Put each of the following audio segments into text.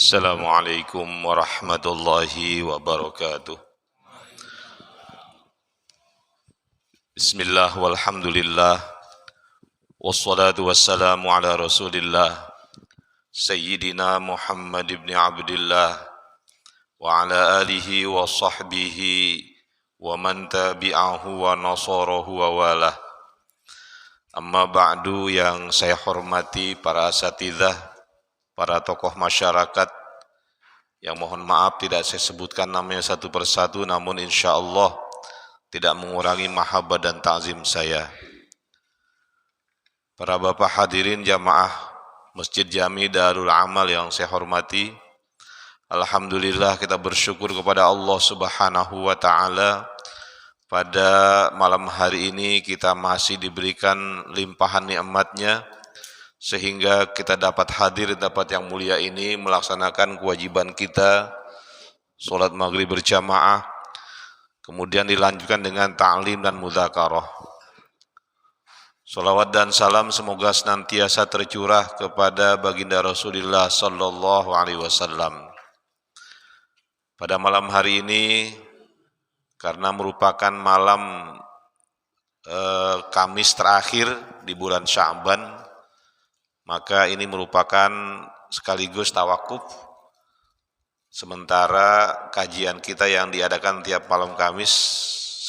Assalamualaikum warahmatullahi wabarakatuh. Bismillah walhamdulillah wassalatu wassalamu ala rasulillah Sayyidina Muhammad ibn Abdillah wa ala alihi wa sahbihi wa man tabi'ahu wa nasarahu wa walah. Amma ba'du, yang saya hormati para asatidzah, para tokoh masyarakat, yang mohon maaf tidak saya sebutkan namanya satu persatu, namun insya Allah tidak mengurangi mahabbah dan ta'zim saya. Para bapak hadirin jamaah Masjid Jami Darul Amal yang saya hormati, alhamdulillah kita bersyukur kepada Allah Subhanahu wa taala. Pada malam hari ini kita masih diberikan limpahan nikmatnya sehingga kita dapat hadir di tempat yang mulia ini melaksanakan kewajiban kita salat maghrib berjamaah, kemudian dilanjutkan dengan ta'lim dan mudzakarah. Salawat dan salam semoga senantiasa tercurah kepada baginda Rasulullah sallallahu alaihi wasallam. Pada malam hari ini, karena merupakan malam Kamis terakhir di bulan Sya'ban, maka ini merupakan sekaligus tawakuf sementara kajian kita yang diadakan tiap malam Kamis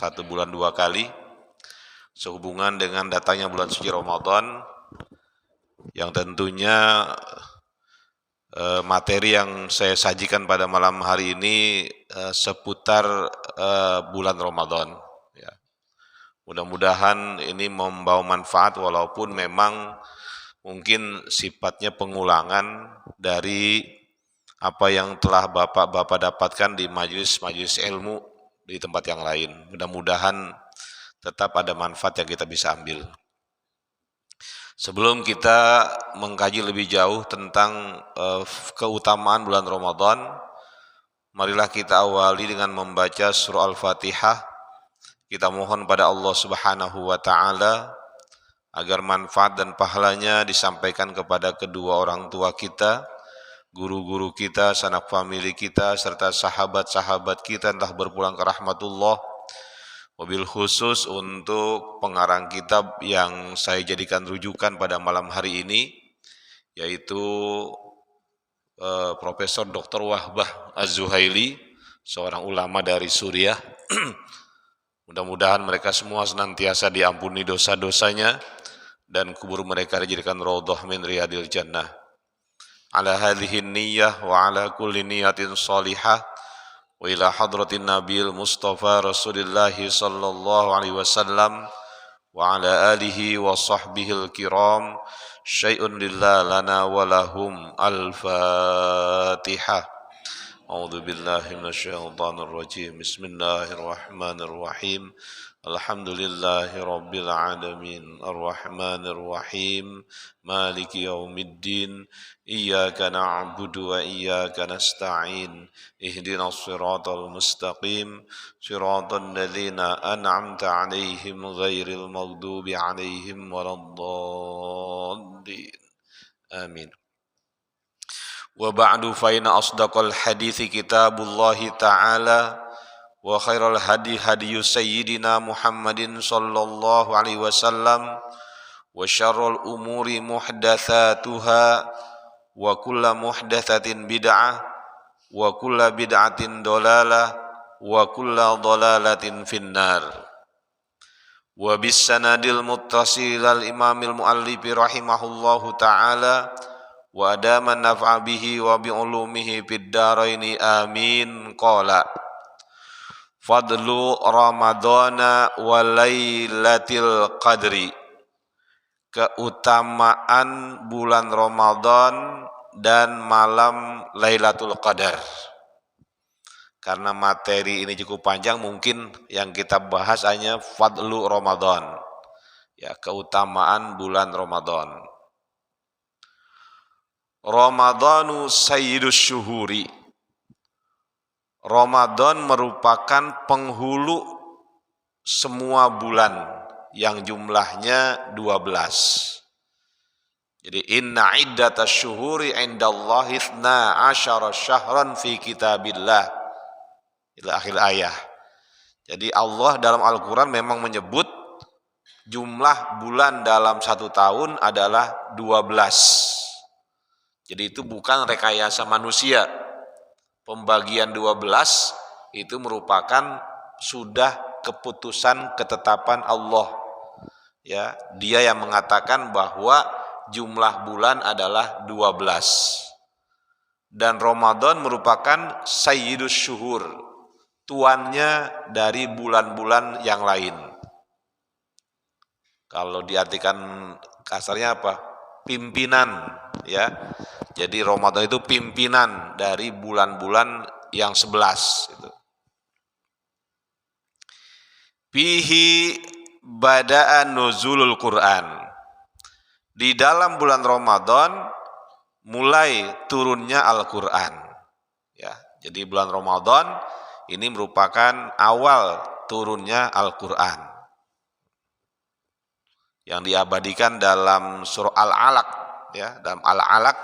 1 bulan 2 kali sehubungan dengan datangnya bulan suci Ramadan, yang tentunya materi yang saya sajikan pada malam hari ini seputar bulan Ramadan. Ya. Mudah-mudahan ini membawa manfaat walaupun memang mungkin sifatnya pengulangan dari apa yang telah bapak-bapak dapatkan di majelis-majelis ilmu di tempat yang lain. Mudah-mudahan tetap ada manfaat yang kita bisa ambil. Sebelum kita mengkaji lebih jauh tentang keutamaan bulan Ramadan, marilah kita awali dengan membaca surah Al-Fatihah. Kita mohon pada Allah Subhanahu wa taala agar manfaat dan pahalanya disampaikan kepada kedua orang tua kita, guru-guru kita, sanak famili kita, serta sahabat-sahabat kita yang telah berpulang ke rahmatullah. Wabil khusus untuk pengarang kitab yang saya jadikan rujukan pada malam hari ini, yaitu Profesor Dr. Wahbah Az-Zuhaili, seorang ulama dari Suriah. Mudah-mudahan mereka semua senantiasa diampuni dosa-dosanya dan kubur mereka dijadikan raudhah min riyadil jannah. Ala hadhihi niyyah wa ala kulli niyatin salihah wa ila hadratin nabil mustafa rasulillah sallallahu alaihi wasallam wa ala alihi wa sahbihil kiram syai'un lillah lana wa lahum al-fatihah. A'udzu billahi minasyaitonir rajim. Bismillahirrahmanirrahim. Alhamdulillahi rabbil alamin. Arrahmanir rahim. Maliki yaumiddin. Iyyaka na'budu wa iyyaka nasta'in. Ihdinas siratal mustaqim. Siratal ladzina an'amta 'alaihim ghairil maghdubi 'alaihim waladdallin. Amin. Wa ba'du fa inna asdaqal hadithi kitabullahi ta'ala wa khairal hadi hadiyu sayyidina Muhammadin sallallahu alaihi wasallam wa syarrul umuri muhdatsatuha wa kullu muhdatsatin bid'ah wa kullu bid'atin dhalalah wa kullu dhalalatin finnar. Wa bis sanadil muttasil al imamil muallif rahimahullahu ta'ala wa adaman naf'a bihi wa bi ulumihi fid dharaini amin. Qala fadlu ramadhana wa lailatul qadri, keutamaan bulan Ramadan dan malam Lailatul Qadar. Karena materi ini cukup panjang, mungkin yang kita bahas hanya fadlu Ramadan, ya, keutamaan bulan Ramadan. Ramadhanu sayyidus syuhuri. Ramadan merupakan penghulu semua bulan yang jumlahnya 12. Jadi inna iddatash syuhuri indallahi 12 syahran fi kitabillah ila akhir ayat. Jadi Allah dalam Al-Quran memang menyebut jumlah bulan dalam 1 tahun adalah 12. Jadi itu bukan rekayasa manusia. Pembagian 12 itu merupakan sudah keputusan ketetapan Allah. Ya, dia yang mengatakan bahwa jumlah bulan adalah 12. Dan Ramadan merupakan sayyidus syuhur, tuannya dari bulan-bulan yang lain. Kalau diartikan kasarnya apa? Pimpinan, ya. Jadi Ramadan itu pimpinan dari bulan-bulan yang 11 itu. Fihi bada'a nuzulul Quran. Di dalam bulan Ramadan mulai turunnya Al-Quran. Ya, jadi bulan Ramadan ini merupakan awal turunnya Al-Quran yang diabadikan dalam surah Al-Alaq, ya, dalam Al-Alaq,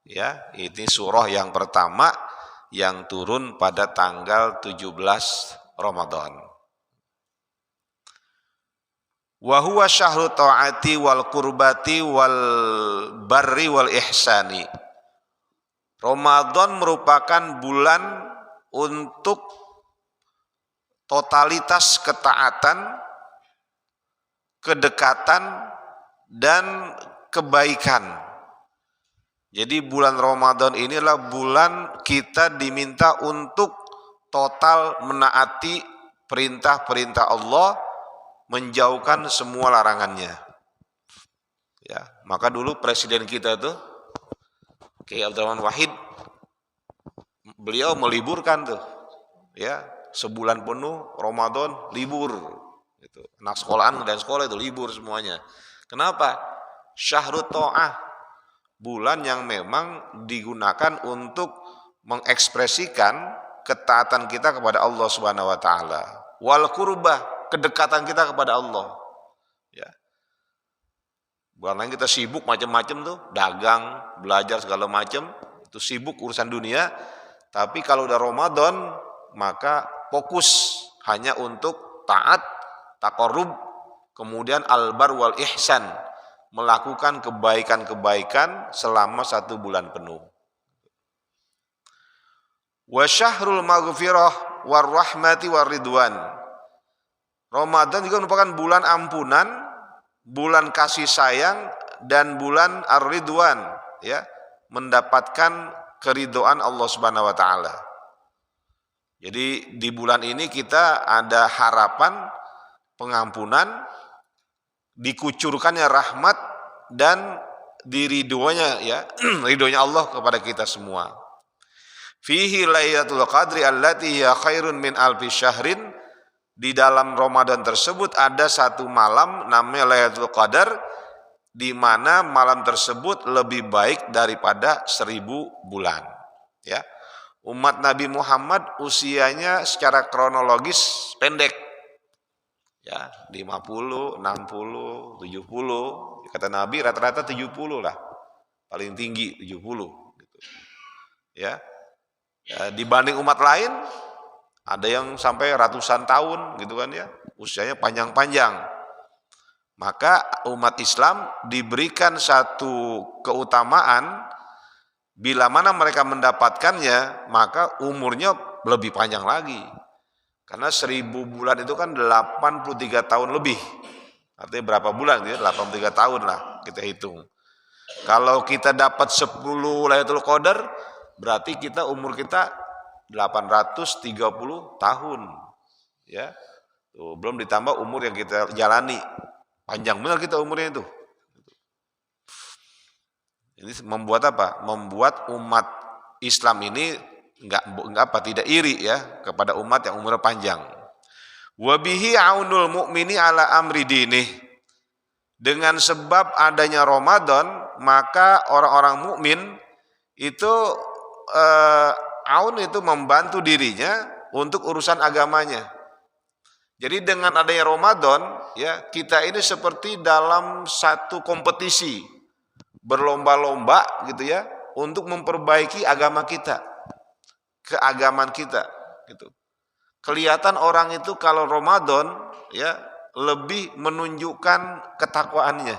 ya, ini surah yang pertama yang turun pada tanggal 17 Ramadan. Wa huwa syahru ta'ati wal qurbati wal barri wal ihsani. Ramadan merupakan bulan untuk totalitas ketaatan, kedekatan, dan kebaikan. Jadi bulan Ramadan inilah bulan kita diminta untuk total menaati perintah-perintah Allah, menjauhkan semua larangannya. Ya, maka dulu presiden kita itu Kiai Abdurrahman Wahid, beliau meliburkan tuh, ya, sebulan penuh Ramadan libur. Itu anak sekolahan dan sekolah itu libur semuanya. Kenapa? Syahrut ta'ah, bulan yang memang digunakan untuk mengekspresikan ketaatan kita kepada Allah Subhanahu wa taala. Wal qurbah, kedekatan kita kepada Allah. Ya. Bulan lain kita sibuk macam-macam tuh, dagang, belajar segala macam, itu sibuk urusan dunia. Tapi kalau udah Ramadan, maka fokus hanya untuk taat, taqarrub, kemudian albar wal ihsan, melakukan kebaikan-kebaikan selama 1 bulan penuh. Wa syahrul maghfirah war rahmati war ridwan. Ramadan juga merupakan bulan ampunan, bulan kasih sayang, dan bulan ar-ridwan, ya, mendapatkan keridhaan Allah Subhanahu wa taala. Jadi di bulan ini kita ada harapan pengampunan, dikucurkannya rahmat, dan diridhonya, ya, ridhonya Allah kepada kita semua. Fihi lailatul qadri allati hiya khairun min alfi syahrin. Di dalam Ramadan tersebut ada 1 malam namanya Lailatul Qadar, di mana malam tersebut lebih baik daripada 1000 bulan. Ya, umat Nabi Muhammad usianya secara kronologis pendek. Ya, 50, 60, 70. Kata Nabi rata-rata 70 lah, paling tinggi 70. Gitu. Ya, dibanding umat lain. Ada yang sampai ratusan tahun gitu kan, ya, usianya panjang-panjang. Maka umat Islam diberikan satu keutamaan, bila mana mereka mendapatkannya, maka umurnya lebih panjang lagi. Karena 1000 bulan itu kan 83 tahun lebih. Artinya berapa bulan? 83 tahun lah kita hitung. Kalau kita dapat 10 Lailatul Qadar, berarti kita umur kita 830 tahun, ya. Tuh, belum ditambah umur yang kita jalani, panjang benar kita umurnya itu. Ini membuat apa? Membuat umat Islam ini tidak iri, ya, kepada umat yang umurnya panjang. Wa bihi aunul mu'mini ala amri dinih. Dengan sebab adanya Ramadan, maka orang-orang mukmin itu aun itu membantu dirinya untuk urusan agamanya. Jadi dengan adanya Ramadan, ya, kita ini seperti dalam satu kompetisi berlomba-lomba gitu ya untuk memperbaiki agama kita, keagamaan kita gitu. Kelihatan orang itu kalau Ramadan ya lebih menunjukkan ketakwaannya.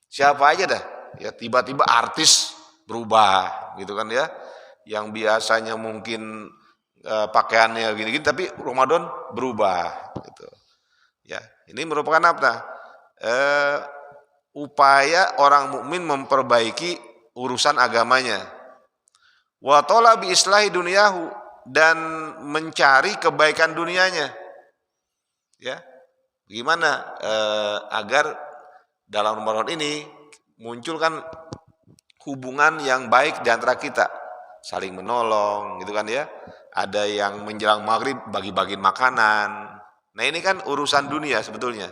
Siapa aja dah, ya tiba-tiba artis berubah gitu kan ya. Yang biasanya mungkin pakaiannya gini-gini tapi Ramadan berubah gitu. Ya, ini merupakan apa? Upaya orang mukmin memperbaiki urusan agamanya. Wa talabi islahi dunyahu, dan mencari kebaikan dunianya. Ya. Gimana agar dalam Ramadan ini munculkan hubungan yang baik di antara kita, saling menolong gitu kan ya. Ada yang menjelang maghrib bagi-bagiin makanan. Nah ini kan urusan dunia sebetulnya.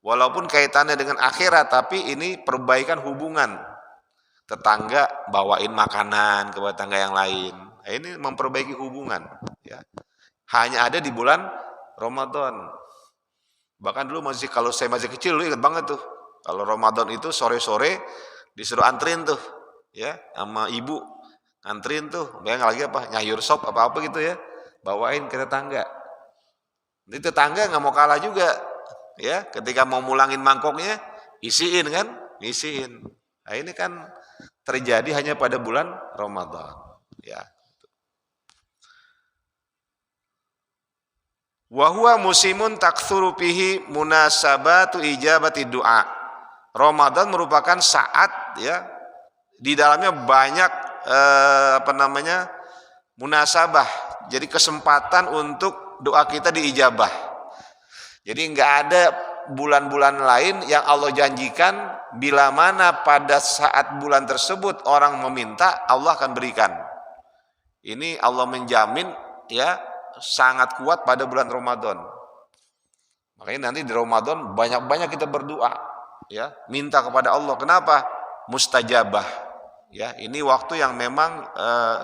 Walaupun kaitannya dengan akhirat, tapi ini perbaikan hubungan. Tetangga bawain makanan ke tetangga yang lain. Nah, ini memperbaiki hubungan. Ya. Hanya ada di bulan Ramadan. Bahkan dulu kalau saya masih kecil, dulu ingat banget tuh. Kalau Ramadan itu sore-sore disuruh antrin tuh, ya, sama ibu antrin tuh. Bayang lagi apa, nyayur sop apa-apa gitu ya, bawain ke tetangga. Nanti tetangga nggak mau kalah juga, ya. Ketika mau mulangin mangkoknya, isiin kan, isiin. Nah ini kan terjadi hanya pada bulan Ramadan, ya. Wa huwa musimun taktsuru fihi munasabatu ijabati du'a. Ramadan merupakan saat ya di dalamnya banyak munasabah. Jadi kesempatan untuk doa kita diijabah. Jadi enggak ada bulan-bulan lain yang Allah janjikan bila mana pada saat bulan tersebut orang meminta, Allah akan berikan. Ini Allah menjamin ya sangat kuat pada bulan Ramadan. Makanya nanti di Ramadan banyak-banyak kita berdoa, ya, minta kepada Allah. Kenapa? Mustajabah. Ya, ini waktu yang memang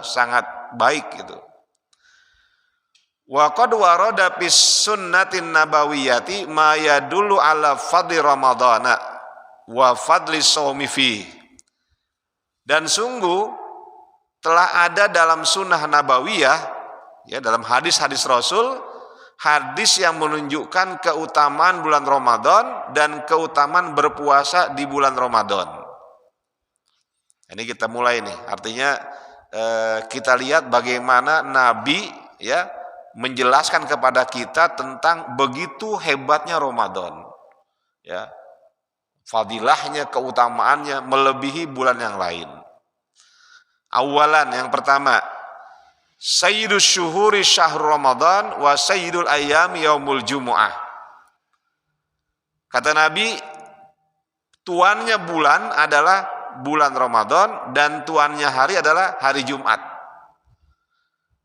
sangat baik gitu. Wa qad warada fis sunnatin nabawiyyati ma yadullu ala fadli ramadhana wa fadli shaumi fi. Dan sungguh telah ada dalam sunnah nabawiyah, ya, dalam hadis-hadis Rasul, hadis yang menunjukkan keutamaan bulan Ramadan dan keutamaan berpuasa di bulan Ramadan. Ini kita mulai nih, artinya kita lihat bagaimana Nabi ya menjelaskan kepada kita tentang begitu hebatnya Ramadan, ya, fadilahnya, keutamaannya melebihi bulan yang lain. Awalan, yang pertama, sayyidus syuhuri syahrul Ramadan wa sayyidul ayyami yaumul jumu'ah. Kata Nabi, tuannya bulan adalah bulan Ramadan dan tuannya hari adalah hari Jumat.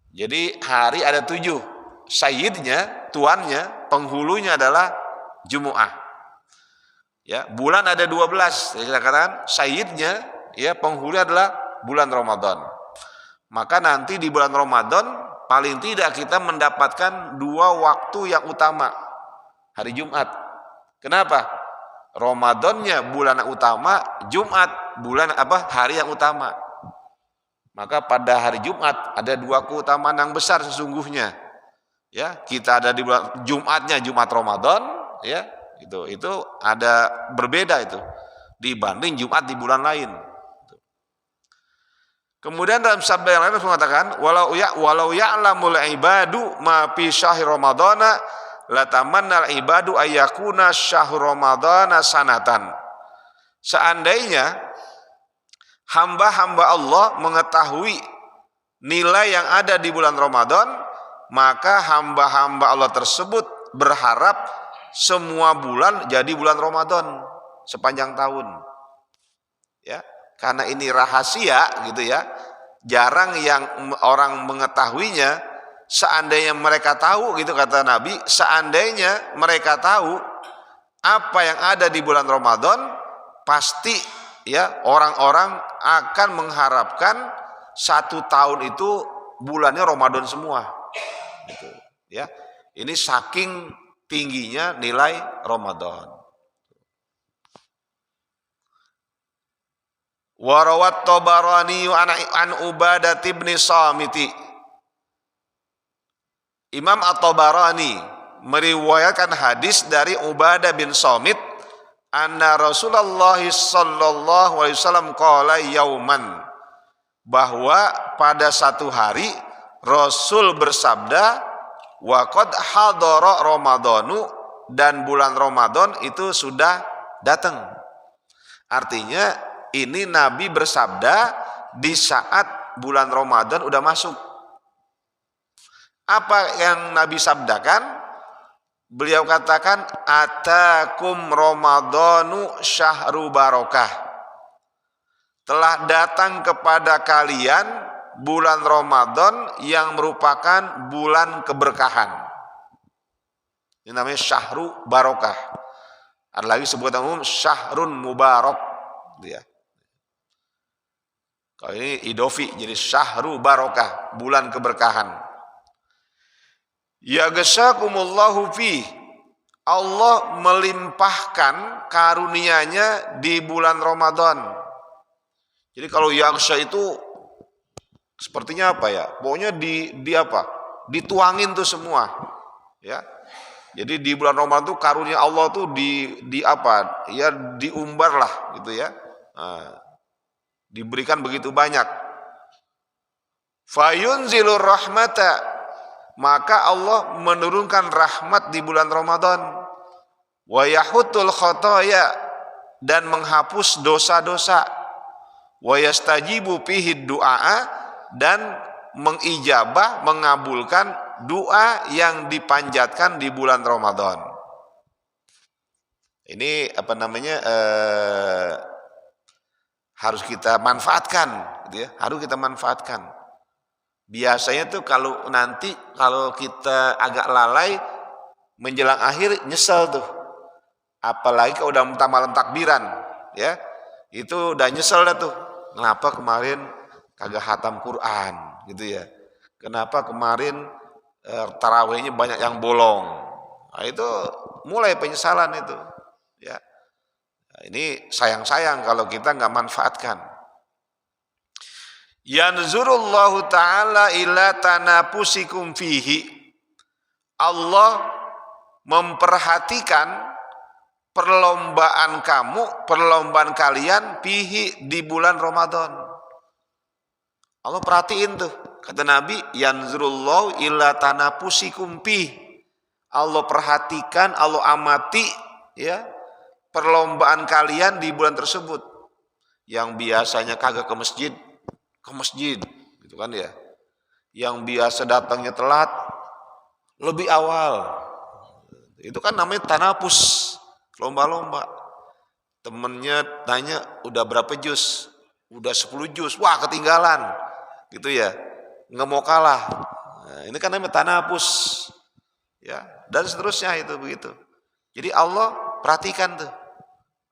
Jadi hari ada 7, sayyidnya, tuannya, penghulunya adalah Jumu'ah. Ya, bulan ada 12, kita katakan sayyidnya, ya, penghulunya adalah bulan Ramadan. Maka nanti di bulan Ramadan paling tidak kita mendapatkan 2 waktu yang utama. Hari Jumat. Kenapa? Ramadannya bulan yang utama, Jumat bulan hari yang utama. Maka pada hari Jumat ada 2 keutamaan yang besar sesungguhnya. Ya, kita ada di bulan Jumatnya, Jumat Ramadan, ya. Itu ada berbeda itu dibanding Jumat di bulan lain. Kemudian dalam sabda yang lain mengatakan walau ya'lamul ibadu ma fi syahri ramadhana latamannal ibadu ayyakuna syahrul ramadhana sanatan. Seandainya hamba-hamba Allah mengetahui nilai yang ada di bulan Ramadan, maka hamba-hamba Allah tersebut berharap semua bulan jadi bulan Ramadan sepanjang tahun. Ya. Karena ini rahasia gitu ya, jarang yang orang mengetahuinya. Seandainya mereka tahu gitu kata Nabi, seandainya mereka tahu apa yang ada di bulan Ramadan, pasti ya orang-orang akan mengharapkan 1 tahun itu bulannya Ramadan semua. Gitu, ya. Ini saking tingginya nilai Ramadan. Wa rawat Tabarani an Ubadah bin Samit. Imam At-Tabarani meriwayatkan hadis dari Ubadah bin Samit anna Rasulullah sallallahu alaihi wasallam qala yauman, bahwa pada satu hari Rasul bersabda, wa qad hadara Ramadhanu, dan bulan Ramadan itu sudah datang. Artinya ini Nabi bersabda di saat bulan Ramadan udah masuk. Apa yang Nabi sabdakan? Beliau katakan, atakum Ramadhanu syahru barakah. Telah datang kepada kalian bulan Ramadan yang merupakan bulan keberkahan. Ini namanya syahru barakah. Ada lagi sebutan umum syahrun mubarak. Ya. Kalau ini idofi, jadi syahru barakah, bulan keberkahan. Ya gesyakumullahu fi, Allah melimpahkan karunia-Nya di bulan Ramadan. Jadi kalau yagsha itu sepertinya apa ya? Pokoknya di apa? Dituangin tuh semua. Ya. Jadi di bulan Ramadan tuh karunia Allah tuh di apa? Ya diumbar lah gitu ya. Nah, diberikan begitu banyak. Fayunzilur rahmata, maka Allah menurunkan rahmat di bulan Ramadan. Wa yahutul khotoya, dan menghapus dosa-dosa. Wa yastajibu fihi du'a, dan mengijabah, mengabulkan doa yang dipanjatkan di bulan Ramadan. Ini apa namanya? Harus kita manfaatkan, gitu ya. Harus kita manfaatkan. Biasanya tuh kalau kita agak lalai menjelang akhir nyesel tuh. Apalagi kalau udah malam takbiran, ya. Itu udah nyesel dah tuh. Kenapa kemarin kagak hatam Quran, gitu ya. Kenapa kemarin tarawihnya banyak yang bolong. Nah, itu mulai penyesalan itu, ya. Nah, ini sayang-sayang kalau kita nggak manfaatkan. Yanzurullahu ta'ala ila tanapusikum fihi. Allah memperhatikan perlombaan kalian fihi, di bulan Ramadan. Allah perhatiin tuh. Kata Nabi, yanzurullahu ila tanapusikum fihi. Allah perhatikan, Allah amati ya perlombaan kalian di bulan tersebut. Yang biasanya kagak ke masjid gitu kan ya, yang biasa datangnya telat lebih awal, itu kan namanya tanapus, lomba-lomba. Temennya tanya udah berapa juz, udah 10 juz, wah ketinggalan gitu ya, nggak mau kalah. Nah, ini kan namanya tanapus ya, dan seterusnya itu begitu. Jadi Allah perhatikan tuh,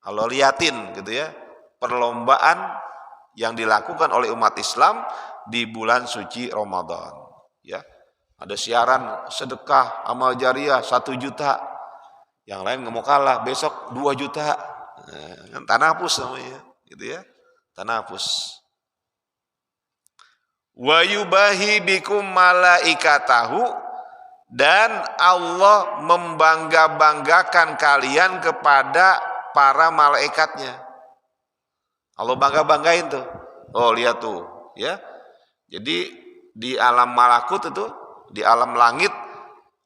Allah liatin gitu ya perlombaan yang dilakukan oleh umat Islam di bulan suci Ramadan. Ya, ada siaran sedekah amal jariah 1 juta, yang lain nggak mau kalah, besok 2 juta, tanapus namanya, gitu ya, tanapus. Wa yubahi bikum malaikatahu, dan Allah membangga-banggakan kalian kepada para malaikatnya. Allah bangga-banggain tuh. Oh lihat tuh, ya. Jadi di alam malakut itu, di alam langit,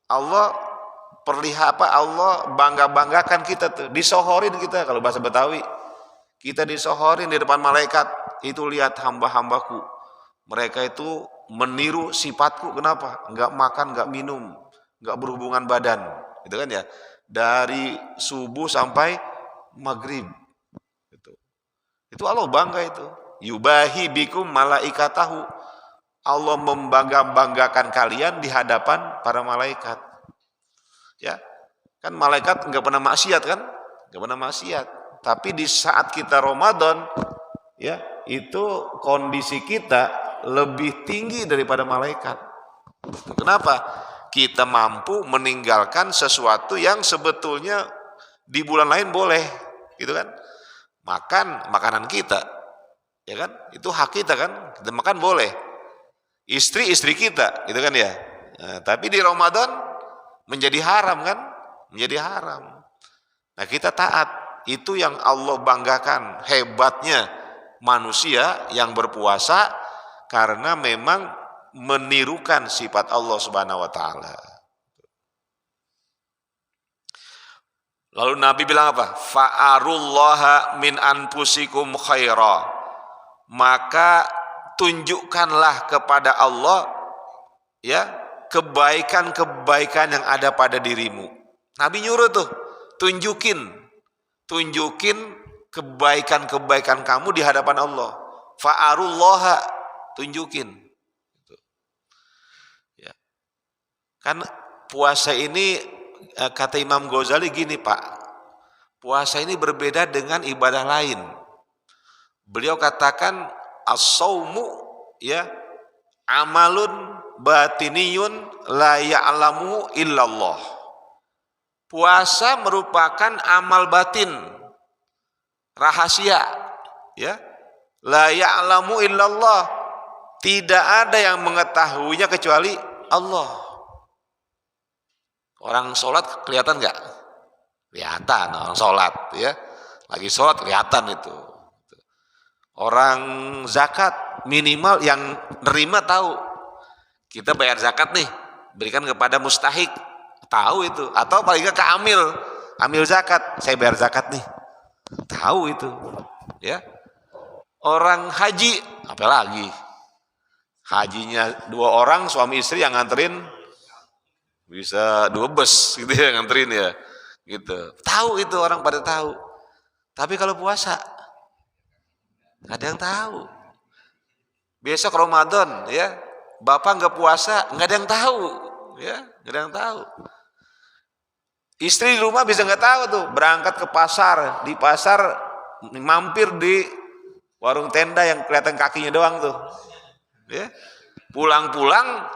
Allah Allah bangga-banggakan kita tuh, disohorin kita kalau bahasa Betawi. Kita disohorin di depan malaikat. Itu lihat hamba-hambaku. Mereka itu meniru sifatku. Kenapa? Enggak makan, enggak minum, enggak berhubungan badan. Gitu kan ya. Dari subuh sampai maghrib. Itu Allah bangga itu. Yubahi bikum malaikatahu. Allah membangga-banggakan kalian di hadapan para malaikat. Ya. Kan malaikat enggak pernah maksiat kan? Enggak pernah maksiat. Tapi di saat kita Ramadan, ya, itu kondisi kita lebih tinggi daripada malaikat. Kenapa? Kita mampu meninggalkan sesuatu yang sebetulnya di bulan lain boleh, gitu kan? Makan makanan kita, Ya kan? Itu hak kita kan, kita makan boleh. Istri kita, gitu kan ya. Nah, tapi di Ramadan menjadi haram kan? Menjadi haram. Nah, kita taat. Itu yang Allah banggakan, hebatnya manusia yang berpuasa karena memang menirukan sifat Allah Subhanahu wa taala. Lalu Nabi bilang apa? Fa'arullaha min anfusikum khaira. Maka tunjukkanlah kepada Allah ya kebaikan-kebaikan yang ada pada dirimu. Nabi nyuruh tuh, tunjukin kebaikan-kebaikan kamu di hadapan Allah. Fa'arullaha, tunjukin. Ya. Kan puasa ini kata Imam Ghazali gini Pak, puasa ini berbeda dengan ibadah lain. Beliau katakan as-saumu ya amalun batiniyun la ya'lamu illallah. Puasa merupakan amal batin, rahasia ya. La ya'lamu illallah, tidak ada yang mengetahuinya kecuali Allah. Orang sholat kelihatan nggak? Kelihatan orang sholat ya. Lagi sholat kelihatan itu. Orang zakat minimal yang nerima tahu. Kita bayar zakat nih, berikan kepada mustahik, tahu itu. Atau paling nggak ke amil zakat, saya bayar zakat nih, tahu itu. Ya. Orang haji, apalagi hajinya 2 orang suami istri yang nganterin. Bisa 2 bus gitu ya nganterin ya gitu. Tahu itu, orang pada tahu. Tapi kalau puasa nggak ada yang tahu. Besok Ramadan ya, bapak nggak puasa, nggak ada yang tahu ya, nggak ada yang tahu. Istri di rumah bisa nggak tahu tuh, berangkat ke pasar, di pasar mampir di warung tenda yang kelihatan kakinya doang tuh ya, pulang-pulang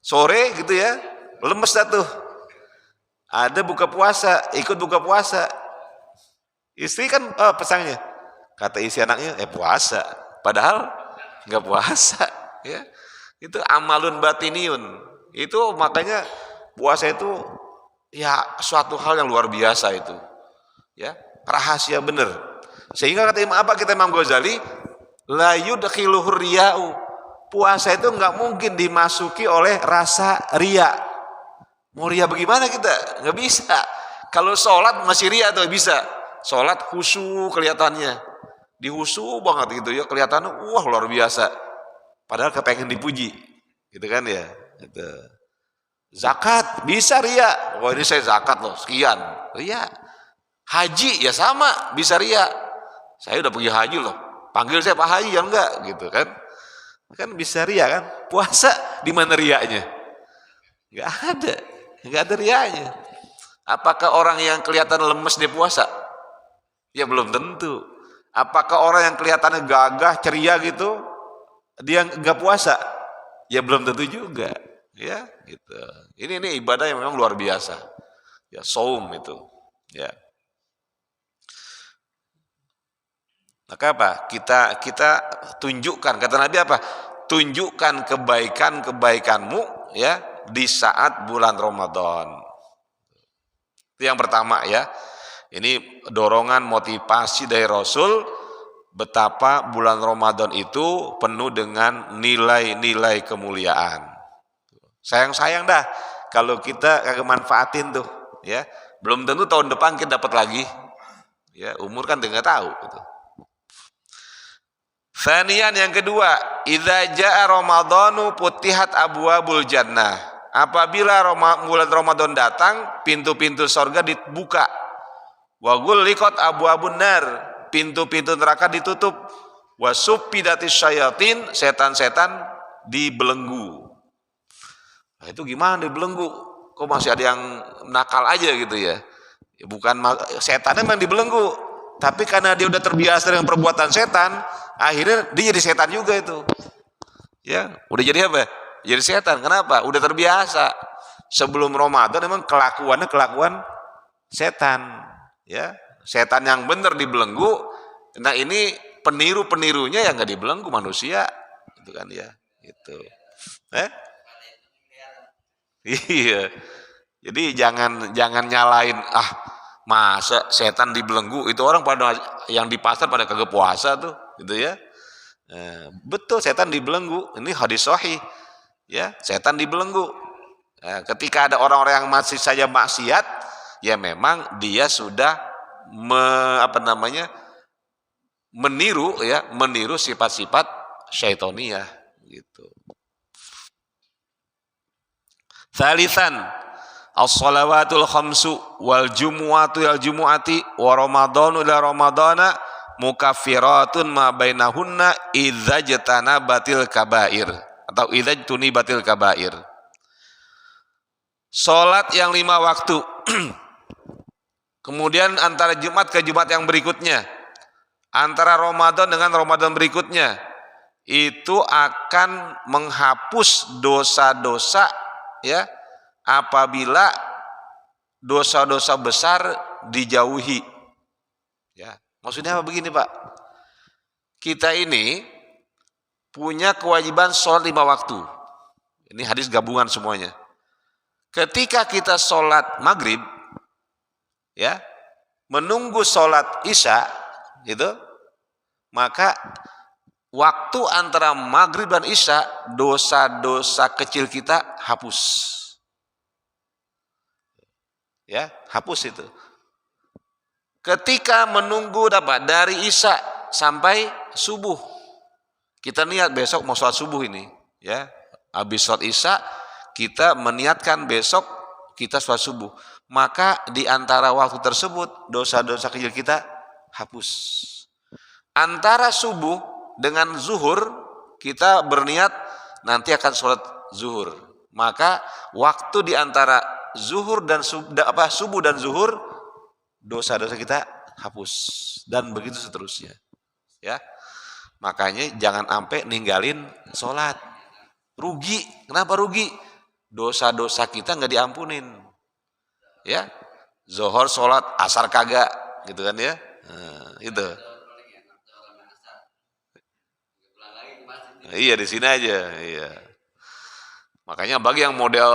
sore gitu ya, lemes dah tuh. Ada buka puasa, ikut buka puasa. Istri kan pesannya, kata isi anaknya, puasa. Padahal nggak puasa. Ya, itu amalun batiniun. Itu makanya puasa itu ya suatu hal yang luar biasa itu. Ya, rahasia bener. Sehingga kata Imam Ghazali, la yudkhiluhur riya'u. Puasa itu nggak mungkin dimasuki oleh rasa ria. Mau ria bagaimana kita? Nggak bisa. Kalau sholat masih ria tuh bisa. Sholat khusyuk kelihatannya, dihusu banget gitu ya, kelihatannya wah luar biasa. Padahal kepengen dipuji, gitu kan ya. Gitu. Zakat bisa ria. Wah ini saya zakat loh sekian, ria. Haji ya sama, bisa ria. Saya udah pergi haji loh, panggil saya Pak Haji ya enggak, gitu kan? Kan bisa ria kan? Puasa di mana rianya? Nggak ada rianya. Apakah orang yang kelihatan lemes dia puasa? Ya belum tentu. Apakah orang yang kelihatannya gagah, ceria gitu, dia nggak puasa? Ya belum tentu juga. Ya, gitu. Ini ibadah yang memang luar biasa. Ya, saum itu. Ya. Maka apa? Kita tunjukkan, kata Nabi apa? Tunjukkan kebaikan-kebaikanmu ya di saat bulan Ramadan. Itu yang pertama ya. Ini dorongan motivasi dari Rasul betapa bulan Ramadan itu penuh dengan nilai-nilai kemuliaan. Sayang dah kalau kita kagak manfaatin tuh ya. Belum tentu tahun depan kita dapat lagi. Ya, umur kan nggak tahu gitu. Tsaniyan yang kedua, idza jaa ramadhanu putihat abwabul jannah. Apabila bulan Ramadan datang, pintu-pintu surga dibuka. Wa ghulliqat abwabun nar, pintu-pintu neraka ditutup. Wa suppidatis syayatin, setan-setan dibelenggu. Nah, itu gimana dibelenggu? Kok masih ada yang nakal aja gitu ya? Bukan setannya memang dibelenggu, tapi karena dia udah terbiasa dengan perbuatan setan, akhirnya dia jadi setan juga itu. Ya, udah jadi apa? Jadi setan. Kenapa? Udah terbiasa. Sebelum Ramadan memang kelakuan setan. Ya, setan yang benar dibelenggu. Nah ini peniru-penirunya yang nggak dibelenggu manusia, gitu kan ya, gitu. Iya. Jadi jangan nyalain, masa setan dibelenggu, itu orang pada yang di pasar pada kagak puasa tuh, gitu ya. Betul, setan dibelenggu, ini hadis sahih ya, setan dibelenggu. Ketika ada orang-orang yang masih saja maksiat, ya memang dia sudah meniru sifat-sifat syaitoniyah gitu. Tsalitsan as-shalawatul khamsu wal jumu'ati wa ramadhanu ila ramadhana mukaffiratun ma bainahunna idza jatanabatil kabair atau idza tunibatil kabair. Salat yang 5 waktu. Kemudian antara Jumat ke Jumat yang berikutnya, antara Ramadan dengan Ramadan berikutnya, itu akan menghapus dosa-dosa ya, apabila dosa-dosa besar dijauhi. Ya, maksudnya apa begini, Pak? Kita ini punya kewajiban sholat 5 waktu. Ini hadis gabungan semuanya. Ketika kita sholat maghrib, ya, menunggu sholat isya, gitu, maka waktu antara maghrib dan isya, dosa-dosa kecil kita hapus. Ya, hapus itu. Ketika menunggu dari isya sampai subuh, kita niat besok mau sholat subuh ini, ya, habis sholat isya kita meniatkan besok kita sholat subuh, maka di antara waktu tersebut dosa-dosa kecil kita hapus. Antara subuh dengan zuhur kita berniat nanti akan sholat zuhur, maka waktu di antara zuhur dan subuh dan zuhur dosa-dosa kita hapus, dan begitu seterusnya. Ya, makanya jangan sampai ninggalin sholat. Rugi. Kenapa rugi? Dosa-dosa kita nggak diampunin. Ya, zuhur sholat, asar kagak, gitu kan ya. Itu. Iya, di sini aja. Iya. Makanya bagi yang model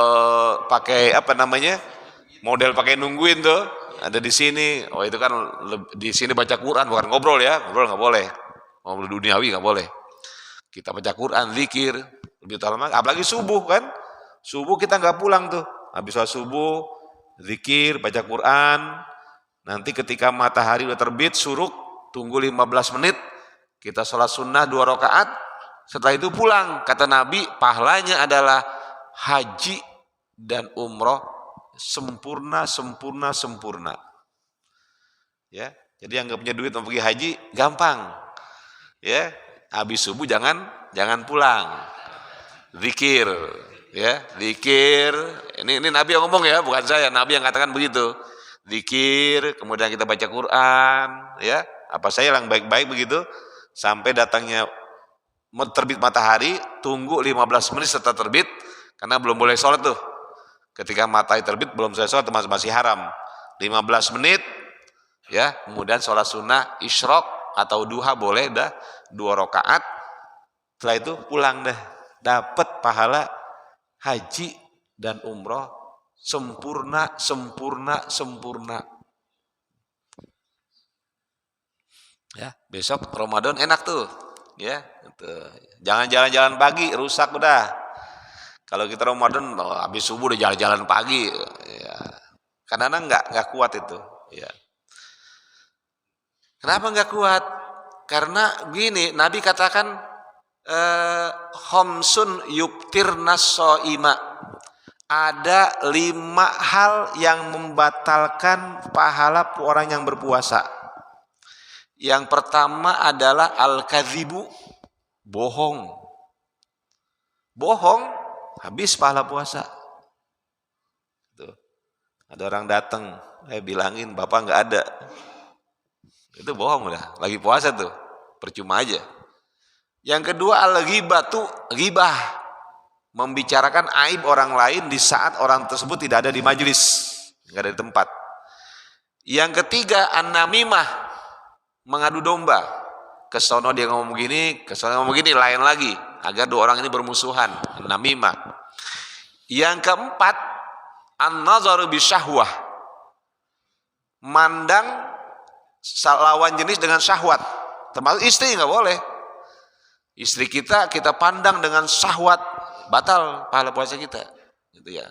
pakai model pakai nungguin tuh, ada di sini. Oh, itu kan di sini baca Quran, bukan ngobrol ya. Ngobrol nggak boleh. Ngobrol duniawi nggak boleh. Kita baca Quran, zikir, lebih utama. Apalagi subuh kan. Subuh kita nggak pulang tuh. Habis sholat subuh, zikir, baca Quran. Nanti ketika matahari udah terbit, suruk, tunggu 15 menit. Kita sholat sunnah 2 rakaat. Setelah itu pulang. Kata Nabi, pahalanya adalah haji dan umroh sempurna. Ya, jadi yang nggak punya duit mau pergi haji gampang. Ya, habis subuh jangan pulang. Zikir, ya, zikir. Ini Nabi yang ngomong ya, bukan saya. Nabi yang katakan begitu. Zikir, kemudian kita baca Quran, ya. Apa saya yang baik-baik begitu sampai datangnya terbit matahari, tunggu 15 menit setelah terbit, karena belum boleh sholat tuh. Ketika matahari terbit belum selesai sholat, masih haram. 15 menit, ya, kemudian sholat sunnah isyraq atau duha boleh dah 2 rakaat. Setelah itu pulang dah, dapat pahala haji dan umroh sempurna. Ya, besok Ramadan enak tuh. Ya, gitu. Jangan jalan-jalan pagi, rusak udah. Kalau kita Ramadan habis subuh udah jalan-jalan pagi, ya. Kadang-kadang nggak kuat itu. Ya. Kenapa nggak kuat? Karena gini, Nabi katakan khamsun yubtirnas shaima. Ada 5 hal yang membatalkan pahala orang yang berpuasa. Yang pertama adalah al-kadzibu, bohong. Bohong habis pahala puasa. Tuh. Ada orang datang, bilangin bapak nggak ada. Itu bohong udah, lagi puasa tuh, percuma aja. Yang kedua al-ghibatu, ghibah, membicarakan aib orang lain di saat orang tersebut tidak ada di majelis, nggak ada di tempat. Yang ketiga an-namimah, mengadu domba. kesono dia ngomong begini, kesono ngomong begini, lain lagi, agar dua orang ini bermusuhan, namimah. Yang keempat, an-nazaru bisyahwah, mandang lawan jenis dengan syahwat, termasuk istri nggak boleh. Istri kita pandang dengan syahwat, batal pahala puasa kita, gitu ya.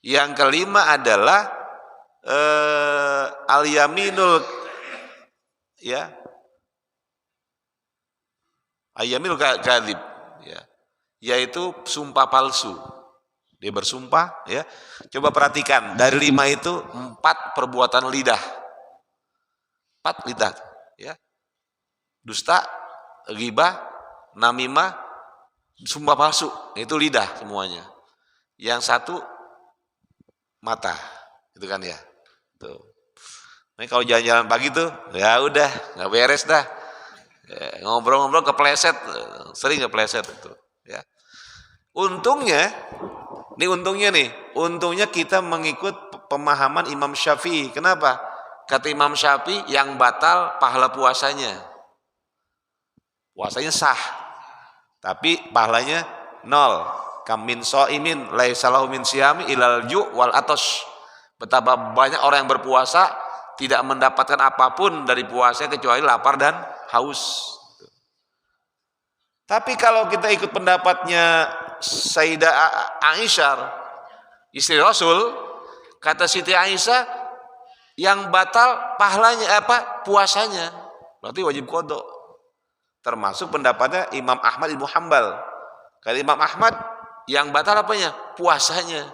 Yang kelima adalah al-yaminul, ya, al-yaminul kadzib, ya, yaitu sumpah palsu. Dia bersumpah, ya. Coba perhatikan, dari 5 itu 4 perbuatan lidah. 4 lidah, ya. Dusta, ghibah, namimah, sumpah palsu, itu lidah semuanya. Yang 1 mata, itu kan ya. Tuh. Nah, kalau jalan-jalan pagi tuh, ya udah, nggak beres dah. Ya, ngobrol-ngobrol kepleset, sering kepleset itu, ya. Untungnya kita mengikut pemahaman Imam Syafi'i. Kenapa? Kata Imam Syafi'i, yang batal pahala puasanya. Puasanya sah, tapi pahalanya 0. Kam min shaimin laisa lahu min siyami ilal ju' wal atash. Betapa banyak orang yang berpuasa tidak mendapatkan apapun dari puasa kecuali lapar dan haus. Tapi kalau kita ikut pendapatnya Sayyidah Aisyah, istri Rasul, kata Siti Aisyah, yang batal pahalanya puasanya, berarti wajib qada. Termasuk pendapatnya Imam Ahmad Ibnu Hanbal. Kata Imam Ahmad, yang batal apanya? Puasanya.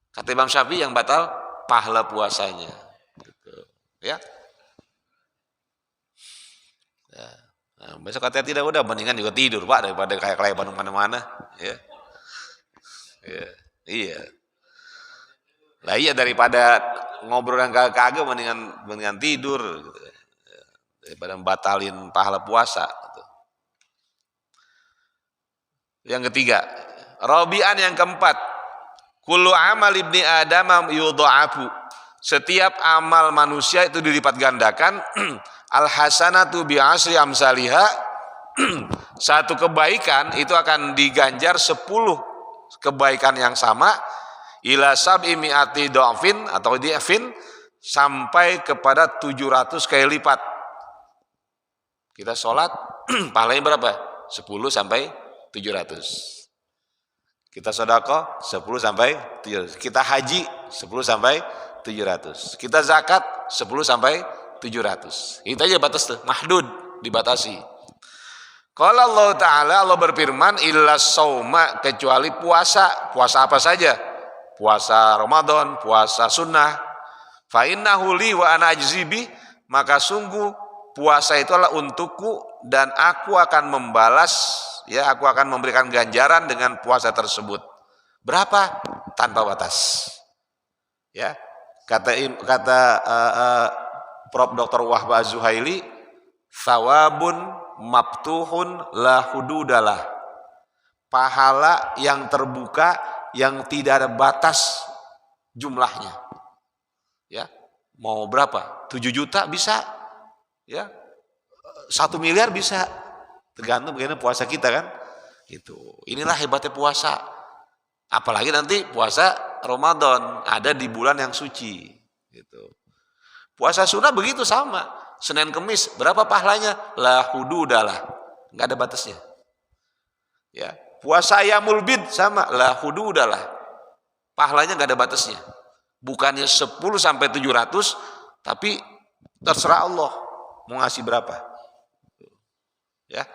Kata Imam Syafi'i, yang batal pahala puasanya. Gitu. Ya. Nah, besok katanya tidak, udah mendingan juga tidur Pak daripada kayak kelayapan mana-mana, ya. Ya. Iya. Lah iya, daripada ngobrol yang kagak mendingan tidur gitu. Daripada batalin pahala puasa gitu. Yang ketiga, Rabi'an yang keempat, kullu amal ibni adam yudha'afu. Setiap amal manusia itu dilipat gandakan. Al hasanatu bi asri amsalihha. Satu kebaikan itu akan diganjar 10 kebaikan yang sama, ila sab'i mi'ati dha'fin atau dhi'fin, sampai kepada 700 kali lipat. Kita sholat pahalanya berapa? 10 sampai 700. Kita sedekah 10 sampai 700. Kita haji 10 sampai 700. Kita zakat 10 sampai 700. Itu aja batas tuh, mahdud, dibatasi. Kalau Allah Ta'ala, Allah berfirman, illa sauma, kecuali puasa. Puasa apa saja? Puasa Ramadan, puasa sunnah. Fa innahu li wa ana ajzibi, maka sungguh puasa itu adalah untukku dan aku akan membalas, ya, aku akan memberikan ganjaran dengan puasa tersebut. Berapa? Tanpa batas. Ya. Kata Prof. Dr. Wahbah Az-Zuhaili, thawabun mabtuhun la hududalah. Pahala yang terbuka, yang tidak ada batas jumlahnya. Ya, mau berapa? 7 juta bisa, ya, 1 miliar bisa, tergantung bagaimana puasa kita kan. Itu. Inilah hebatnya puasa. Apalagi nanti puasa Ramadan, ada di bulan yang suci. Gitu. Puasa sunnah begitu sama. Senin Kemis berapa pahalanya? La hududalah, nggak ada batasnya. Ya, puasa Yaumul Bid sama, la hududalah, pahalanya nggak ada batasnya. Bukannya 10 sampai 700, tapi terserah Allah mau ngasih berapa. Ya,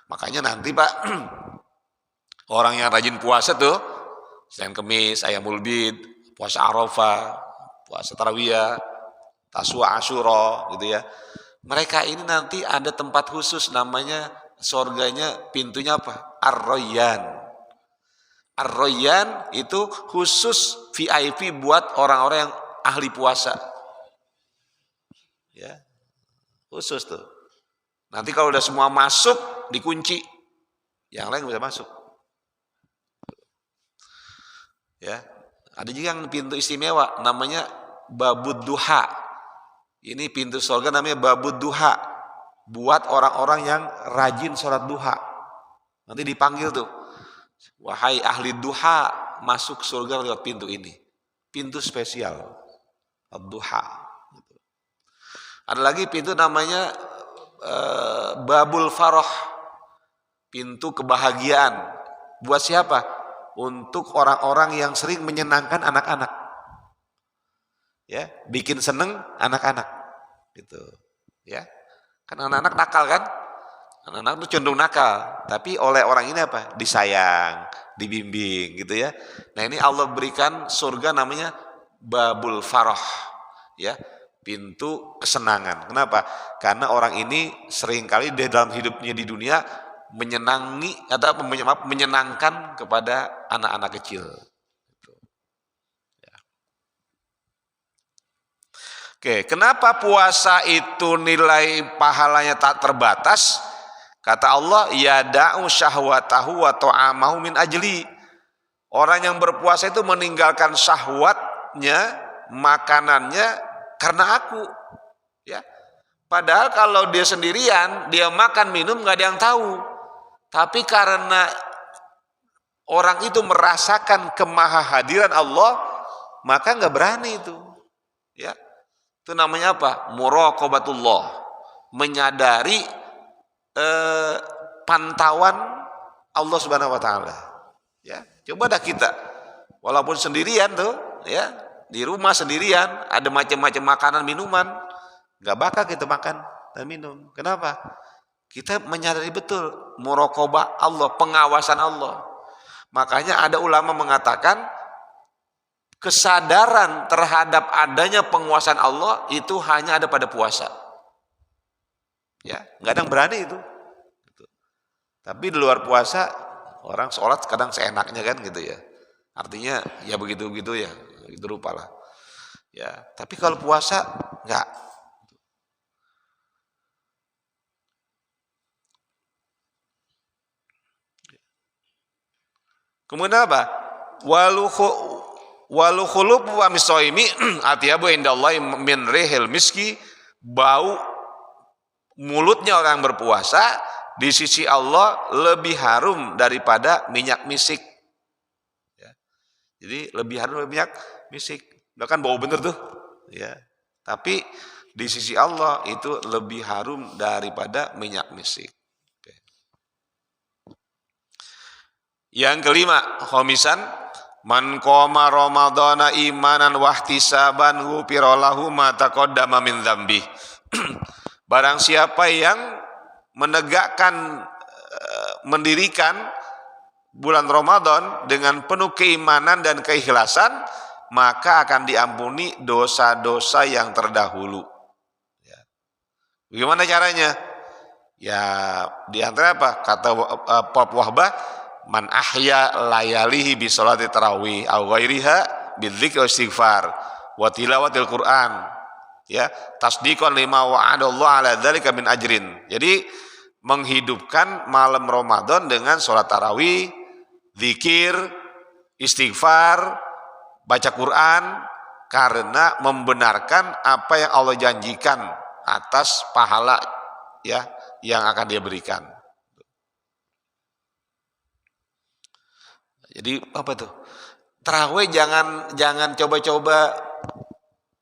makanya nanti Pak, orang yang rajin puasa tuh, Senin Kemis, Yaumul Bid, puasa Arafah, puasa Tarawiyah, Taswa Asyura, gitu ya. Mereka ini nanti ada tempat khusus, namanya surganya, pintunya apa? Ar-Rayyan. Ar-Rayyan itu khusus VIP buat orang-orang yang ahli puasa. Ya. Khusus tuh. Nanti kalau udah semua masuk, dikunci. Yang lain bisa masuk. Ya. Ada juga yang pintu istimewa, namanya Babud Duha. Ini pintu surga namanya Babud Duha. buat orang-orang yang rajin sholat duha. Nanti dipanggil tuh, wahai ahli duha, masuk surga lewat pintu ini. Pintu spesial, ad-duha. Ada lagi pintu namanya babul farah, pintu kebahagiaan. Buat siapa? Untuk orang-orang yang sering menyenangkan anak-anak. Ya, bikin seneng anak-anak. Gitu. Ya. Kan anak-anak nakal kan? Anak-anak itu cenderung nakal, tapi oleh orang ini apa? Disayang, dibimbing gitu ya. Nah, ini Allah berikan surga namanya babul farah. Ya. Pintu kesenangan. Kenapa? Karena orang ini seringkali di dalam hidupnya di dunia menyenangkan kepada anak-anak kecil. Oke, kenapa puasa itu nilai pahalanya tak terbatas? Kata Allah, yada'u syahwatahu wa ta'amahu min ajli. Orang yang berpuasa itu meninggalkan syahwatnya, makanannya karena aku, ya. Padahal kalau dia sendirian, dia makan minum nggak ada yang tahu. Tapi karena orang itu merasakan kemahahadiran Allah, maka nggak berani itu, ya. Itu namanya apa? Muraqabatullah, menyadari pantauan Allah Subhanahu Wa Taala. Ya, coba dah kita, walaupun sendirian tuh, ya. Di rumah sendirian, ada macam-macam makanan, minuman, gak bakal kita makan dan minum. Kenapa? Kita menyadari betul muraqabah Allah, pengawasan Allah. Makanya ada ulama mengatakan kesadaran terhadap adanya penguasaan Allah itu hanya ada pada puasa. Ya, nggak ada yang berani itu. Tapi di luar puasa orang sholat kadang seenaknya kan gitu ya. Artinya ya begitu-begitu ya. Itu rupa lah, ya. Tapi kalau puasa enggak. Kemudian apa? Walu khulub wa misoimi atyabu indallahi min rihil miski. Bau mulutnya orang berpuasa di sisi Allah lebih harum daripada minyak misik. Jadi lebih harum dari minyak misik. Nah, kan bau bener tuh, ya. Tapi di sisi Allah itu lebih harum daripada minyak misik. Oke. Yang kelima, khomisan, man qoma ramadhana imanan wahtisaban ghufira lahu ma taqaddama min dzambi. Barang siapa yang mendirikan bulan Ramadan dengan penuh keimanan dan keikhlasan, maka akan diampuni dosa-dosa yang terdahulu. Ya. Bagaimana caranya? Ya, di antara apa? Kata Pop Wahbah, man ahya layalihi bi sholati tarawih aw ghairiha bi dzikri istighfar wa tilawatil Quran. Ya, tasdiqan lima wa'adallahu ala dzalika min ajrin. Jadi menghidupkan malam Ramadan dengan sholat tarawih, zikir, istighfar, baca Quran, karena membenarkan apa yang Allah janjikan atas pahala, ya, yang akan Dia berikan. Jadi apa tuh? Tarawih jangan coba-coba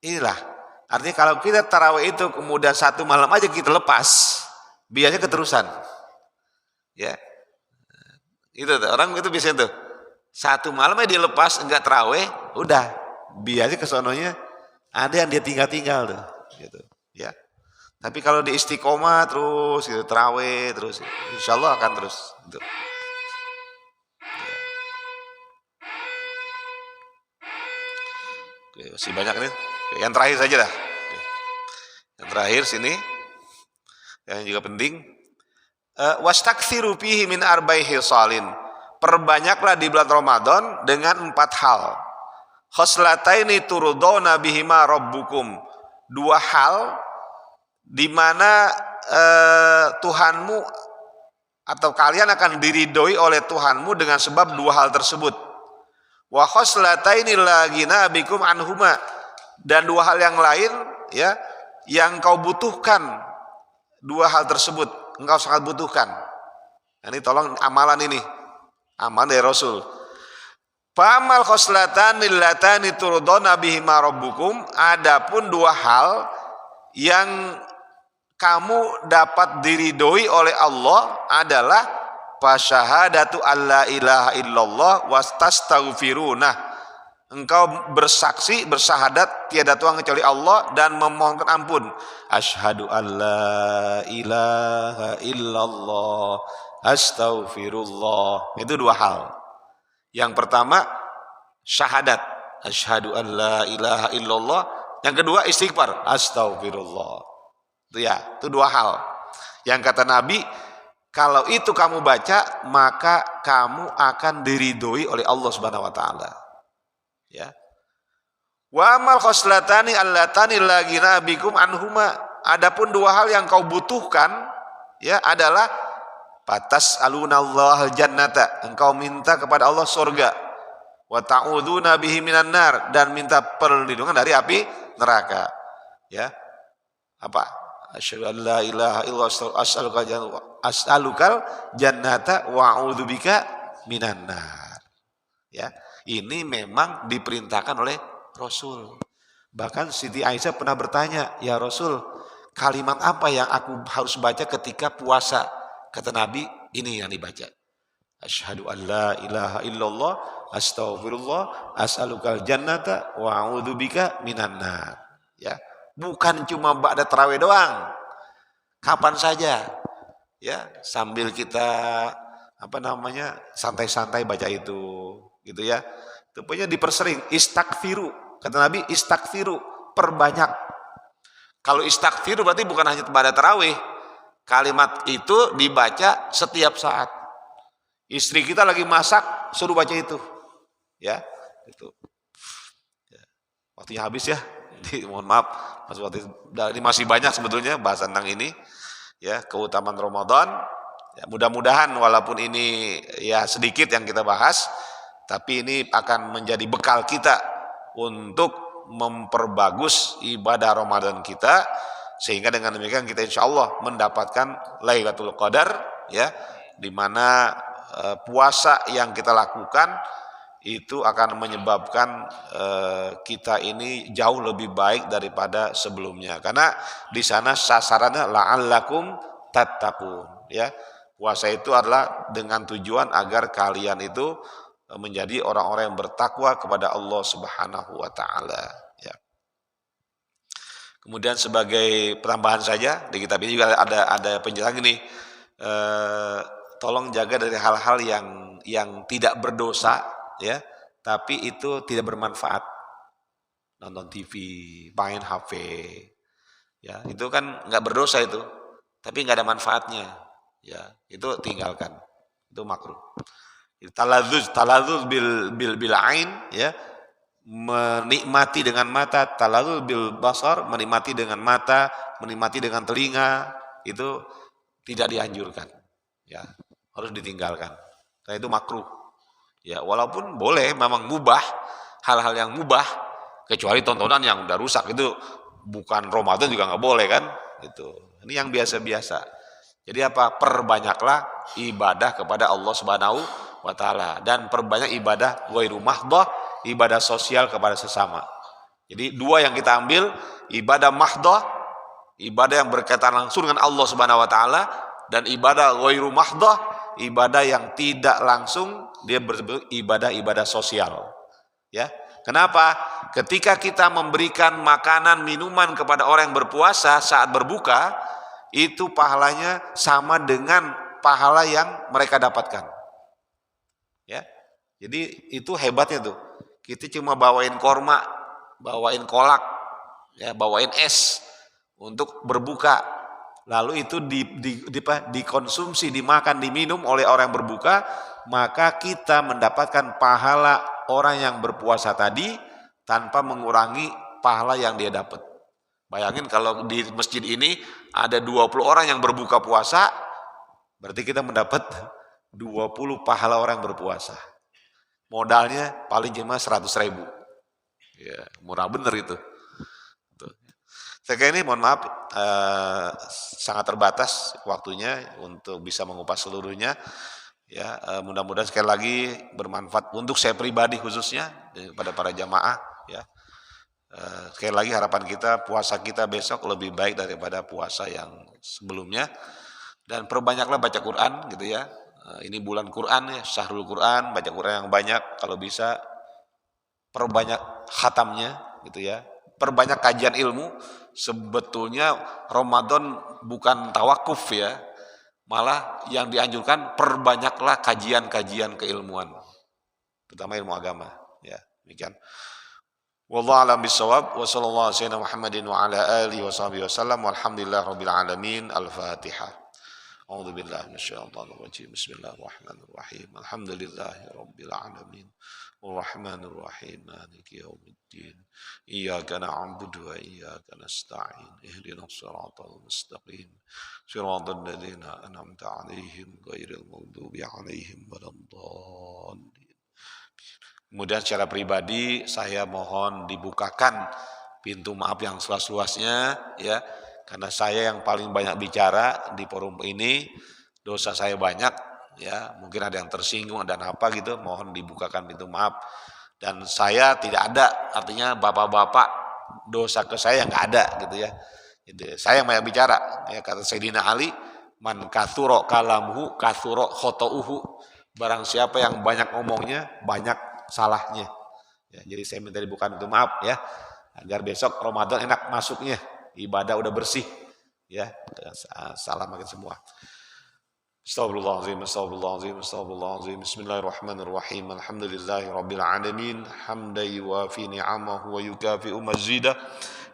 inilah. Artinya kalau kita tarawih itu kemudian satu malam aja kita lepas, biasanya keterusan. Ya. Itu orang itu biasanya tuh satu malamnya dia lepas enggak tarawih, udah biasanya kesononya ada yang dia tinggal tuh, gitu, ya. Tapi kalau di istiqomah terus, gitu, tarawih terus, insya Allah akan terus. Gitu. Oke, masih banyak nih. Oke, yang terakhir saja dah. Oke. Yang terakhir sini, yang juga penting. Wastakthiru fihi min arba'i hisalin. Perbanyaklah di bulan Ramadan dengan 4 hal. Khoslataini turudona bihima rabbukum. 2 hal di mana Tuhanmu atau kalian akan diridhoi oleh Tuhanmu dengan sebab 2 hal tersebut. Wa khoslataini lagina bikum anhuma. Dan 2 hal yang lain, ya, yang kau butuhkan Dua hal tersebut engkau sangat butuhkan. Nah, ini tolong amalan ini. Amalan dari Rasul. Fa'amal khoslatani allatani turdona bihima rabbukum, adapun dua hal yang kamu dapat diridhoi oleh Allah adalah fasyahadatu alla ilaha illallah wastastaghfiruna. Engkau bersaksi, bersyahadat tiada Tuhan kecuali Allah dan memohonkan ampun. Asyhadu alla ilaha illallah astaghfirullah. Itu dua hal. Yang pertama syahadat, asyhadu alla ilaha illallah. Yang kedua istighfar, astaghfirullah. Itu dua hal. Yang kata Nabi, kalau itu kamu baca, maka kamu akan diridhoi oleh Allah Subhanahu wa taala. Ya. Wa amal khoslatani allatani lagina bikum anhuma. Adapun dua hal yang kau butuhkan ya adalah patas alunallahu jannata, engkau minta kepada Allah surga. Wa ta'udzuna bihi minan nar, dan minta perlindungan dari api neraka. Ya. Apa? Asyhadu an la ilaha illallah as'alukal jannata wa a'udzubika minan nar. Ya. Ini memang diperintahkan oleh Rasul. Bahkan Siti Aisyah pernah bertanya, ya Rasul, kalimat apa yang aku harus baca ketika puasa? Kata Nabi, ini yang dibaca. Asyhadu an la ilaha illallah astaghfirullah as'alukal jannata wa a'udzubika minan nar. Ya, bukan cuma ba'da tarawih doang. Kapan saja. Ya, sambil kita santai-santai baca itu. Gitu ya. Itu punya dipersering, istaghfiru. Kata Nabi, istaghfiru, perbanyak. Kalau istaghfiru berarti bukan hanya pada tarawih. Kalimat itu dibaca setiap saat. Istri kita lagi masak, suruh baca itu. Ya, itu. Ya. Waktunya habis ya. Jadi, mohon maaf, ini masih banyak sebetulnya bahas tentang ini. Ya, keutamaan Ramadan. Ya, mudah-mudahan walaupun ini ya sedikit yang kita bahas, tapi ini akan menjadi bekal kita untuk memperbagus ibadah Ramadan kita, sehingga dengan demikian kita insya Allah mendapatkan Lailatul Qadar, ya, di mana puasa yang kita lakukan itu akan menyebabkan kita ini jauh lebih baik daripada sebelumnya, karena di sana sasarannya la'allakum tattaqun, ya. Puasa itu adalah dengan tujuan agar kalian itu menjadi orang-orang yang bertakwa kepada Allah Subhanahu wa taala, ya. Kemudian sebagai penambahan saja di kitab ini juga ada penjelasan gini, tolong jaga dari hal-hal yang tidak berdosa, ya, tapi itu tidak bermanfaat. Nonton TV, main HP, ya, itu kan nggak berdosa itu, tapi nggak ada manfaatnya, ya, itu tinggalkan, itu makruh. Taladzuz bil ain, ya, menikmati dengan mata, taladzuz bil basar, menikmati dengan mata, menikmati dengan telinga, itu tidak dianjurkan, ya, harus ditinggalkan. Karena itu makruh. Ya, walaupun boleh, memang mubah, hal-hal yang mubah, kecuali tontonan yang udah rusak, itu bukan Ramadan juga nggak boleh kan, itu. Ini yang biasa-biasa. Jadi apa? Perbanyaklah ibadah kepada Allah Subhanahu wa taala, dan perbanyak ibadah ghairu mahdhah, ibadah sosial kepada sesama. Jadi dua yang kita ambil, ibadah mahdhah, ibadah yang berkaitan langsung dengan Allah Subhanahu wa taala, dan ibadah ghairu mahdhah, ibadah yang tidak langsung, dia bersebut ibadah-ibadah sosial. Ya. Kenapa? Ketika kita memberikan makanan, minuman kepada orang yang berpuasa saat berbuka, itu pahalanya sama dengan pahala yang mereka dapatkan. Ya. Jadi itu hebatnya tuh. Kita cuma bawain korma, bawain kolak, ya, bawain es untuk berbuka. Lalu itu dikonsumsi, dimakan, diminum oleh orang yang berbuka, maka kita mendapatkan pahala orang yang berpuasa tadi tanpa mengurangi pahala yang dia dapat. Bayangin kalau di masjid ini ada 20 orang yang berbuka puasa, berarti kita mendapat 20 pahala orang yang berpuasa. Modalnya paling cuma 100.000. Ya, murah bener itu. Saya kira ini mohon maaf sangat terbatas waktunya untuk bisa mengupas seluruhnya. Ya, mudah-mudahan sekali lagi bermanfaat untuk saya pribadi khususnya kepada para jamaah. Ya, sekali lagi harapan kita puasa kita besok lebih baik daripada puasa yang sebelumnya. Dan perbanyaklah baca Quran gitu ya. Ini bulan Quran ya, syahrul Quran, baca Quran yang banyak kalau bisa. Perbanyak khatamnya gitu ya. Perbanyak kajian ilmu. Sebetulnya Ramadan bukan tawakuf ya. Malah yang dianjurkan perbanyaklah kajian-kajian keilmuan, terutama ilmu agama ya. Demikian. Wallahu a'lam bishawab wa sallallahu alaihi wasallam Muhammadin wa ala alihi washabihi wasallam walhamdulillahirabbil alamin. Al-Fatihah. A'udzu billahi minasyaitonir rajim. Bismillahirrahmanirrahim. Alhamdulillahirabbil alamin. Arrahmanir rahim. Maliki yaumiddin. Iyyaka na'budu wa iyyaka nasta'in. Ihdinas siratal mustaqim. Siratal ladzina an'amta 'alaihim ghairil maghdubi 'alaihim waladdallin. Kemudian secara pribadi saya mohon dibukakan pintu maaf yang seluas-luasnya ya. Karena saya yang paling banyak bicara di forum ini, dosa saya banyak, ya mungkin ada yang tersinggung dan apa gitu, mohon dibukakan pintu maaf. Dan saya tidak ada, artinya bapak-bapak dosa ke saya nggak ada gitu ya. Gitu. Saya yang banyak bicara, ya kata Sayyidina Ali, man kathuro kalamuhu kathuro khotouhu. Barang siapa yang banyak ngomongnya, banyak salahnya. Ya, jadi saya minta dibukakan pintu maaf ya, agar besok Ramadan enak masuknya. Ibadah udah bersih ya, salah makin semua. Astagfirullahaladzim, astagfirullahaladzim, astagfirullahaladzim. Bismillahirrahmanirrahim. Alhamdulillahi rabbil alamin. Hamdan yuwafi ni'amahu wa yukafi'u mazidah.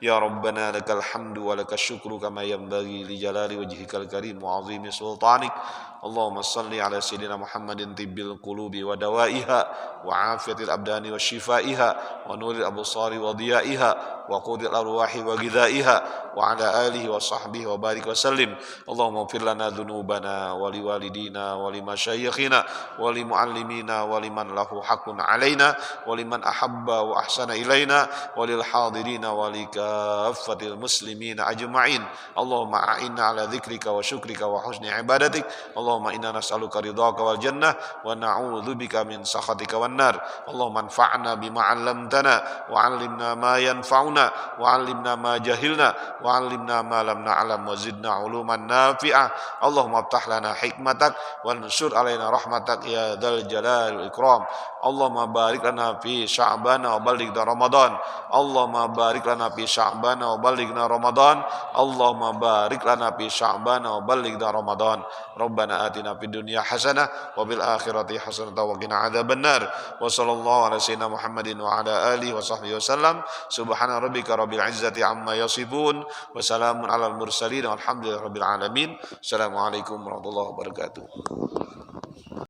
Ya Rabbana lakal hamdu wa lakal syukru kama yanbaghi li jalali wajhikal karim wa azimi sultanik. Allahumma salli ala sayyidina Muhammadin tibbil qulubi wa dawaiha wa afiyatil abdani wa shifaiha wa nuril absari wa diyaiha wa qudil arwahi wa ghidaiha wa ala alihi wa sahbihi wa barik wa sallim. Allahumma ighfir lana dhunubana wa liwalidina wa limasyayikhina wa limuallimina wa liman lahu haqqun alaina wa liman ahabba wa ahsana ilaina wa lil hadirina wa likaffatil muslimina ajma'in. Allahumma a'inna ala dzikrika wa syukrika wa husni ibadatik. Allahumma inna nas'aluka ridhaka wal jannah wa na'udzubika min sakhatika wan nar. Allahumma anfa'na bima 'allamtana wa 'allimna ma yanfa'una wa 'allimna ma jahilna wa 'allimna ma lam na'lam wa zidna 'uluman nafi'ah. Allahumma iftah lana hikmatak wa ansur 'alaina rahmatak ya dzal jalali wal ikram. Allahumma barik lana fi sya'bana wa ballighna ramadan. Allahumma barik lana fi sya'bana wa ballighna ramadan. Allahumma barik lana fi sya'bana wa ballighna ramadan. Rabbana atina fid dunya hasanah wa bil akhirati hasanah wa qina adzabannar. Wa sallallahu ala sayyidina Muhammadin wa ala alihi wa sahbihi wasallam. Subhana rabbika rabbil izzati amma yasifun wa salamun alal mursalin walhamdulillahi rabbil alamin. Assalamualaikum warahmatullahi wabarakatuh.